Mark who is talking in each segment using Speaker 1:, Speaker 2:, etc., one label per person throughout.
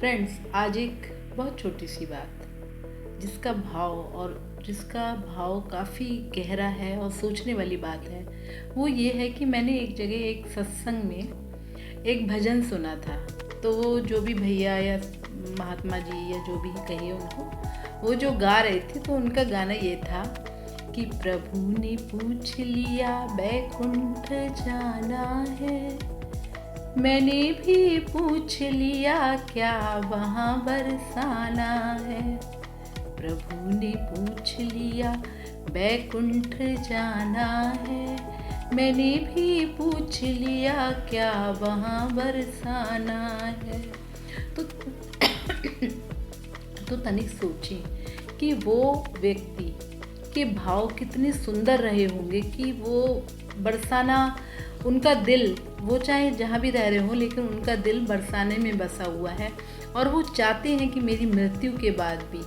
Speaker 1: Friends, आज एक बहुत छोटी सी बात जिसका भाव काफ़ी गहरा है और सोचने वाली बात है। वो ये है कि मैंने एक जगह एक सत्संग में एक भजन सुना था। तो वो जो भी भैया या महात्मा जी या जो भी कहिए उनको, वो जो गा रहे थे तो उनका गाना ये था कि प्रभु ने पूछ लिया बैकुंठ जाना है, मैंने भी पूछ लिया क्या वहाँ बरसाना है। प्रभु ने पूछ लिया बैकुंठ जाना है, मैंने भी पूछ लिया क्या वहाँ बरसाना है। तो तनिक सोचें कि वो व्यक्ति के भाव कितने सुंदर रहे होंगे कि वो बरसाना, उनका दिल, वो चाहे जहाँ भी रह रहे हो लेकिन उनका दिल बरसाने में बसा हुआ है और वो चाहते हैं कि मेरी मृत्यु के बाद भी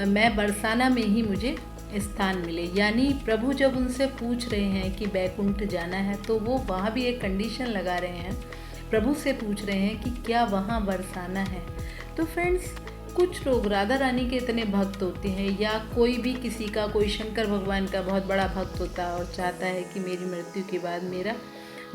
Speaker 1: मैं बरसाना में ही मुझे स्थान मिले। यानी प्रभु जब उनसे पूछ रहे हैं कि बैकुंठ जाना है तो वो वहाँ भी एक कंडीशन लगा रहे हैं, प्रभु से पूछ रहे हैं कि क्या वहाँ बरसाना है। तो फ्रेंड्स, कुछ लोग राधा रानी के इतने भक्त होते हैं या कोई भी किसी का, कोई शंकर भगवान का बहुत बड़ा भक्त होता है और चाहता है कि मेरी मृत्यु के बाद मेरा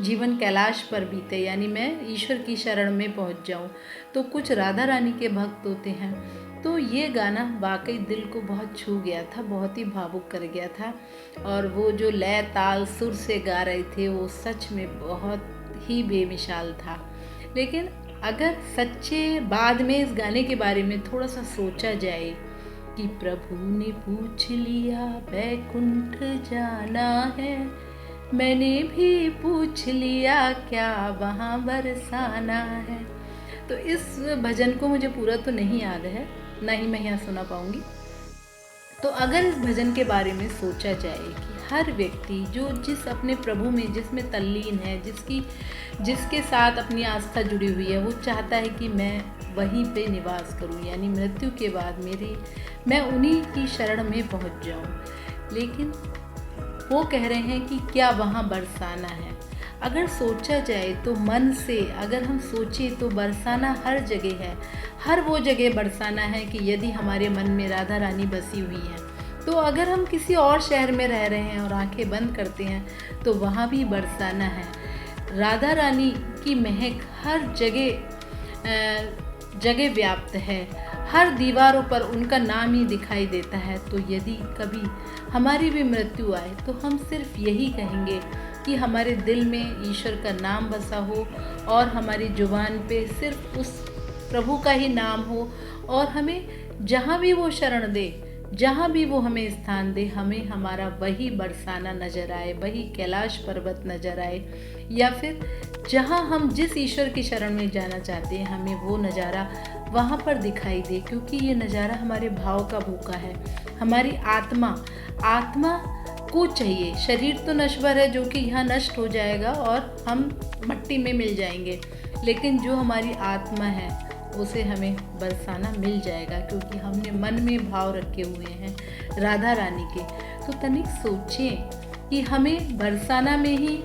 Speaker 1: जीवन कैलाश पर बीते, यानी मैं ईश्वर की शरण में पहुंच जाऊं। तो कुछ राधा रानी के भक्त होते हैं। तो ये गाना वाकई दिल को बहुत छू गया था, बहुत ही भावुक कर गया था। और वो जो लय ताल सुर से गा रहे थे वो सच में बहुत ही बेमिसाल था। लेकिन अगर सच्चे बाद में इस गाने के बारे में थोड़ा सा सोचा जाए कि प्रभु ने पूछ लिया बैकुंठ जाना है, मैंने भी पूछ लिया क्या वहाँ बरसाना है। तो इस भजन को मुझे पूरा तो नहीं याद है, ना ही मैं यहाँ सुना पाऊँगी। तो अगर इस भजन के बारे में सोचा जाए कि हर व्यक्ति जो जिस अपने प्रभु में जिसमें तल्लीन है, जिसके साथ अपनी आस्था जुड़ी हुई है, वो चाहता है कि मैं वहीं पे निवास करूं, यानी मृत्यु के बाद मैं उन्हीं की शरण में पहुंच जाऊं। लेकिन वो कह रहे हैं कि क्या वहाँ बरसाना है। अगर सोचा जाए तो मन से अगर हम सोचें तो बरसाना हर जगह है, हर वो जगह बरसाना है कि यदि हमारे मन में राधा रानी बसी हुई हैं। तो अगर हम किसी और शहर में रह रहे हैं और आंखें बंद करते हैं तो वहाँ भी बरसाना है। राधा रानी की महक हर जगह व्याप्त है, हर दीवारों पर उनका नाम ही दिखाई देता है। तो यदि कभी हमारी भी मृत्यु आए तो हम सिर्फ यही कहेंगे कि हमारे दिल में ईश्वर का नाम बसा हो और हमारी जुबान पे सिर्फ उस प्रभु का ही नाम हो, और हमें जहाँ भी वो शरण दे, जहाँ भी वो हमें स्थान दे, हमें हमारा वही बरसाना नज़र आए, वही कैलाश पर्वत नज़र आए, या फिर जहाँ हम जिस ईश्वर की शरण में जाना चाहते हैं हमें वो नज़ारा वहाँ पर दिखाई दे। क्योंकि ये नज़ारा हमारे भाव का भूखा है। हमारी आत्मा को चाहिए। शरीर तो नश्वर है जो कि यहाँ नष्ट हो जाएगा और हम मट्टी में मिल जाएंगे, लेकिन जो हमारी आत्मा है उसे हमें बरसाना मिल जाएगा, क्योंकि हमने मन में भाव रखे हुए हैं राधा रानी के। तो तनिक सोचें कि हमें बरसाना में ही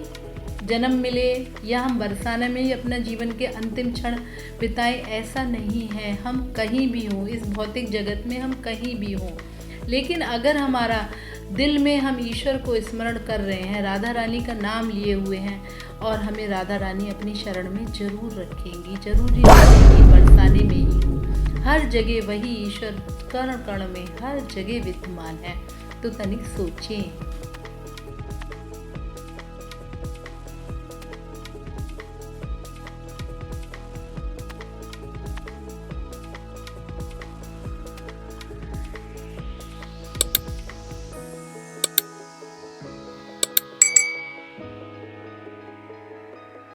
Speaker 1: जन्म मिले या हम बरसाना में ही अपना जीवन के अंतिम क्षण बिताएं, ऐसा नहीं है। हम कहीं भी हों, इस भौतिक जगत में हम कहीं भी हों, लेकिन अगर हमारा दिल में हम ईश्वर को स्मरण कर रहे हैं, राधा रानी का नाम लिए हुए हैं, और हमें राधा रानी अपनी शरण में जरूर रखेंगी, जरूरी रखेंगी। बरसाने में ही हर जगह वही ईश्वर कण कण में हर जगह विद्यमान है। तो तनिक सोचें।